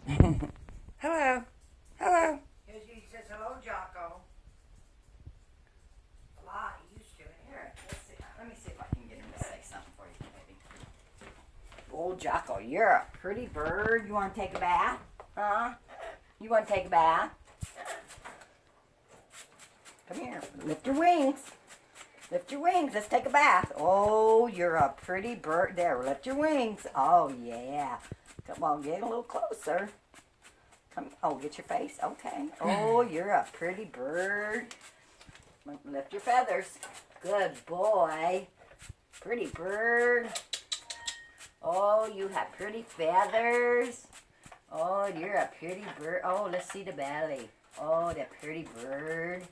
Hello. Hello. Here's he says, hello, Jocko. A lot, he used to. Here, let's see. Let me see if I can get him to say something for you, maybe. Old Jocko, you're a pretty bird. You want to take a bath? Huh? You want to take a bath? Come here. Lift your wings. Lift your wings. Let's take a bath. Oh, you're a pretty bird. There, lift your wings. Oh, yeah. Come on, get a little closer. Come. Oh, get your face. Okay. Oh, you're a pretty bird. Lift your feathers. Good boy. Pretty bird. Oh, you have pretty feathers. Oh, you're a pretty bird. Oh, let's see the belly. Oh, that pretty bird.